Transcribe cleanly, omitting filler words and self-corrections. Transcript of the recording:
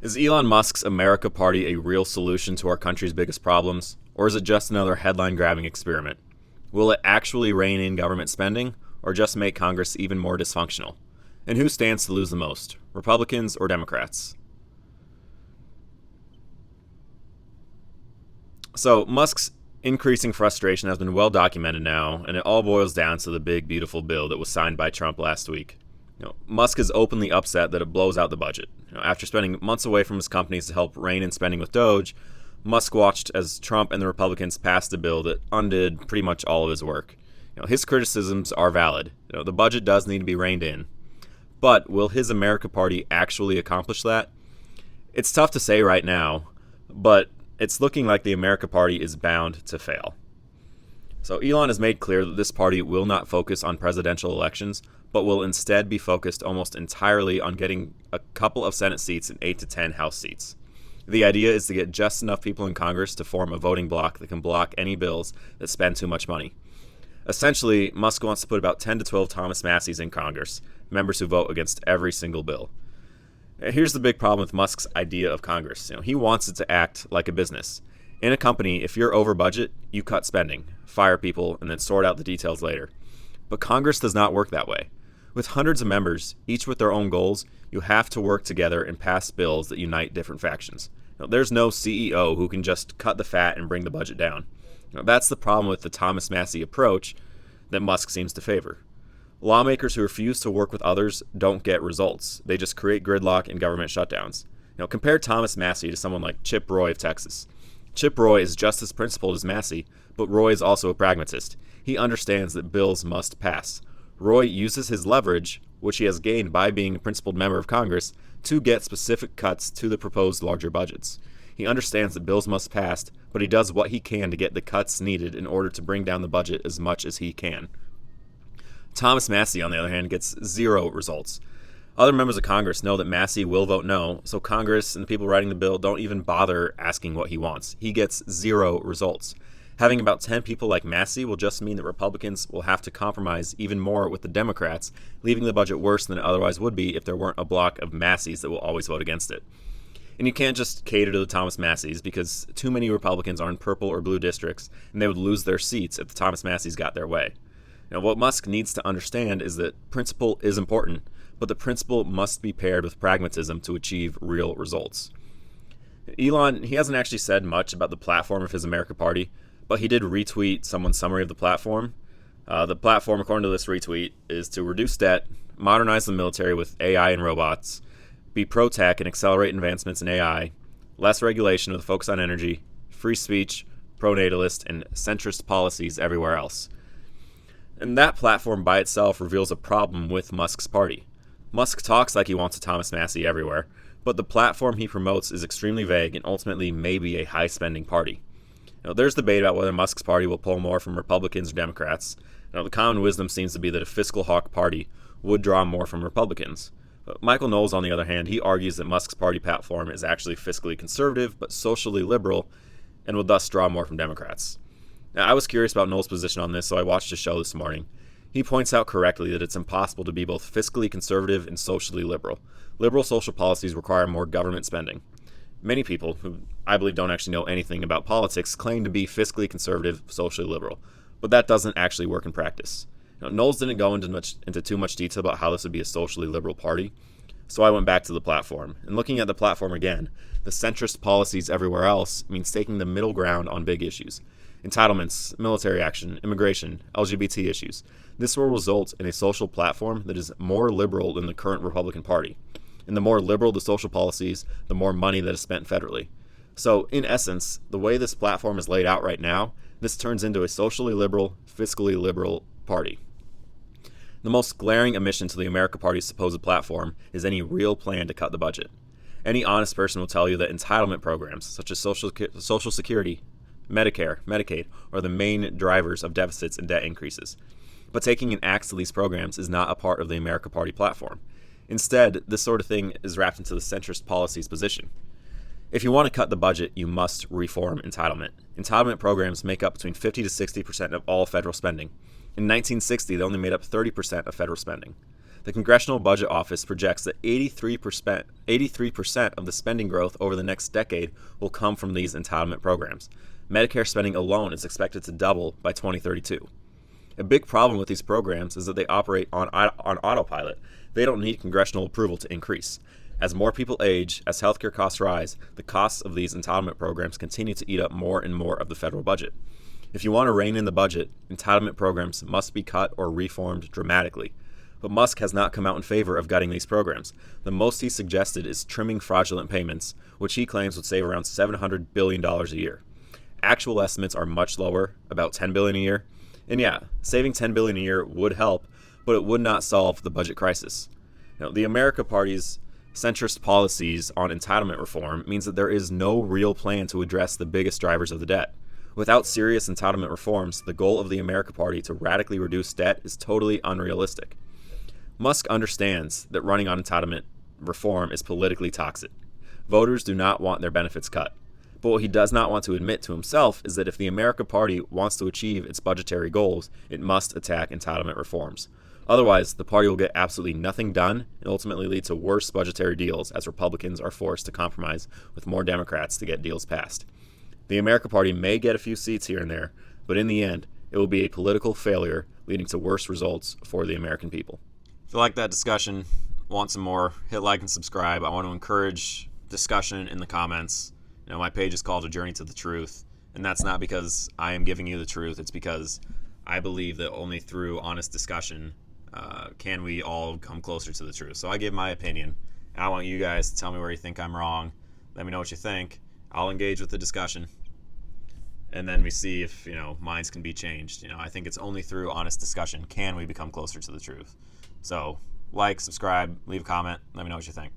Is Elon Musk's America Party a real solution to our country's biggest problems, or is it just another headline grabbing experiment? Will it actually rein in government spending, or just make Congress even more dysfunctional? And who stands to lose the most, Republicans or Democrats? So, Musk's increasing frustration has been well documented now, and it all boils down to the big, beautiful bill that was signed by Trump last week. Musk is openly upset that it blows out the budget. After spending months away from his companies to help rein in spending with Doge, Musk watched as Trump and the Republicans passed a bill that undid pretty much all of his work. His criticisms are valid. The budget does need to be reined in. But will his America Party actually accomplish that? It's tough to say right now, but it's looking like the America Party is bound to fail. So Elon has made clear that this party will not focus on presidential elections, but will instead be focused almost entirely on getting a couple of Senate seats and 8 to 10 House seats. The idea is to get just enough people in Congress to form a voting bloc that can block any bills that spend too much money. Essentially, Musk wants to put about 10 to 12 Thomas Masseys in Congress, members who vote against every single bill. Here's the big problem with Musk's idea of Congress. He wants it to act like a business. In a company, if you're over budget, you cut spending, fire people, and then sort out the details later. But Congress does not work that way. With hundreds of members, each with their own goals, you have to work together and pass bills that unite different factions. There's no CEO who can just cut the fat and bring the budget down. That's the problem with the Thomas Massie approach that Musk seems to favor. Lawmakers who refuse to work with others don't get results. They just create gridlock and government shutdowns. Compare Thomas Massie to someone like Chip Roy of Texas. Chip Roy is just as principled as Massie, but Roy is also a pragmatist. He understands that bills must pass. Roy uses his leverage, which he has gained by being a principled member of Congress, to get specific cuts to the proposed larger budgets. He understands that bills must pass, but he does what he can to get the cuts needed in order to bring down the budget as much as he can. Thomas Massie, on the other hand, gets zero results. Other members of Congress know that Massie will vote no, so Congress and the people writing the bill don't even bother asking what he wants. He gets zero results. Having about 10 people like Massie will just mean that Republicans will have to compromise even more with the Democrats, leaving the budget worse than it otherwise would be if there weren't a block of Massies that will always vote against it. And you can't just cater to the Thomas Masseys, because too many Republicans are in purple or blue districts, and they would lose their seats if the Thomas Masseys got their way. What Musk needs to understand is that principle is important, but the principle must be paired with pragmatism to achieve real results. Elon, he hasn't actually said much about the platform of his America Party, but he did retweet someone's summary of the platform. The platform, according to this retweet, is to reduce debt, modernize the military with AI and robots, be pro-tech and accelerate advancements in AI, less regulation with a focus on energy, free speech, pro-natalist, and centrist policies everywhere else. And that platform by itself reveals a problem with Musk's party. Musk talks like he wants a Thomas Massie everywhere, but the platform he promotes is extremely vague and ultimately may be a high-spending party. There's debate about whether Musk's party will pull more from Republicans or Democrats. The common wisdom seems to be that a fiscal hawk party would draw more from Republicans. But Michael Knowles, on the other hand, he argues that Musk's party platform is actually fiscally conservative but socially liberal and would thus draw more from Democrats. Now, I was curious about Knowles' position on this, so I watched his show this morning. He points out correctly that it's impossible to be both fiscally conservative and socially liberal. Liberal social policies require more government spending. Many people, who I believe don't actually know anything about politics, claim to be fiscally conservative, socially liberal, but that doesn't actually work in practice. Knowles didn't go into too much detail about how this would be a socially liberal party, so I went back to the platform. And looking at the platform again, the centrist policies everywhere else means taking the middle ground on big issues. Entitlements, military action, immigration, LGBT issues. This will result in a social platform that is more liberal than the current Republican Party. And the more liberal the social policies, the more money that is spent federally. So, in essence, the way this platform is laid out right now, this turns into a socially liberal, fiscally liberal party. The most glaring omission to the America Party's supposed platform is any real plan to cut the budget. Any honest person will tell you that entitlement programs, such as Social Security, Medicare, Medicaid, are the main drivers of deficits and debt increases. But taking an axe to these programs is not a part of the America Party platform. Instead, this sort of thing is wrapped into the centrist policies position. If you want to cut the budget, you must reform entitlement. Entitlement programs make up between 50 to 60% of all federal spending. In 1960, they only made up 30% of federal spending. The Congressional Budget Office projects that 83% of the spending growth over the next decade will come from these entitlement programs. Medicare spending alone is expected to double by 2032. A big problem with these programs is that they operate on autopilot. They don't need congressional approval to increase. As more people age, as healthcare costs rise, the costs of these entitlement programs continue to eat up more and more of the federal budget. If you want to rein in the budget, entitlement programs must be cut or reformed dramatically. But Musk has not come out in favor of gutting these programs. The most he suggested is trimming fraudulent payments, which he claims would save around $700 billion a year. Actual estimates are much lower, about $10 billion a year. And yeah, saving $10 billion a year would help, but it would not solve the budget crisis. The America Party's centrist policies on entitlement reform means that there is no real plan to address the biggest drivers of the debt. Without serious entitlement reforms, the goal of the America Party to radically reduce debt is totally unrealistic. Musk understands that running on entitlement reform is politically toxic. Voters do not want their benefits cut. But what he does not want to admit to himself is that if the America Party wants to achieve its budgetary goals, it must attack entitlement reforms. Otherwise, the party will get absolutely nothing done and ultimately lead to worse budgetary deals as Republicans are forced to compromise with more Democrats to get deals passed. The America Party may get a few seats here and there, but in the end, it will be a political failure leading to worse results for the American people. If you like that discussion, want some more, hit like and subscribe. I want to encourage discussion in the comments. My page is called A Journey to the Truth, and that's not because I am giving you the truth. It's because I believe that only through honest discussion can we all come closer to the truth. So I give my opinion, and I want you guys to tell me where you think I'm wrong. Let me know what you think. I'll engage with the discussion, and then we see if minds can be changed. I think it's only through honest discussion can we become closer to the truth. So like, subscribe, leave a comment, let me know what you think.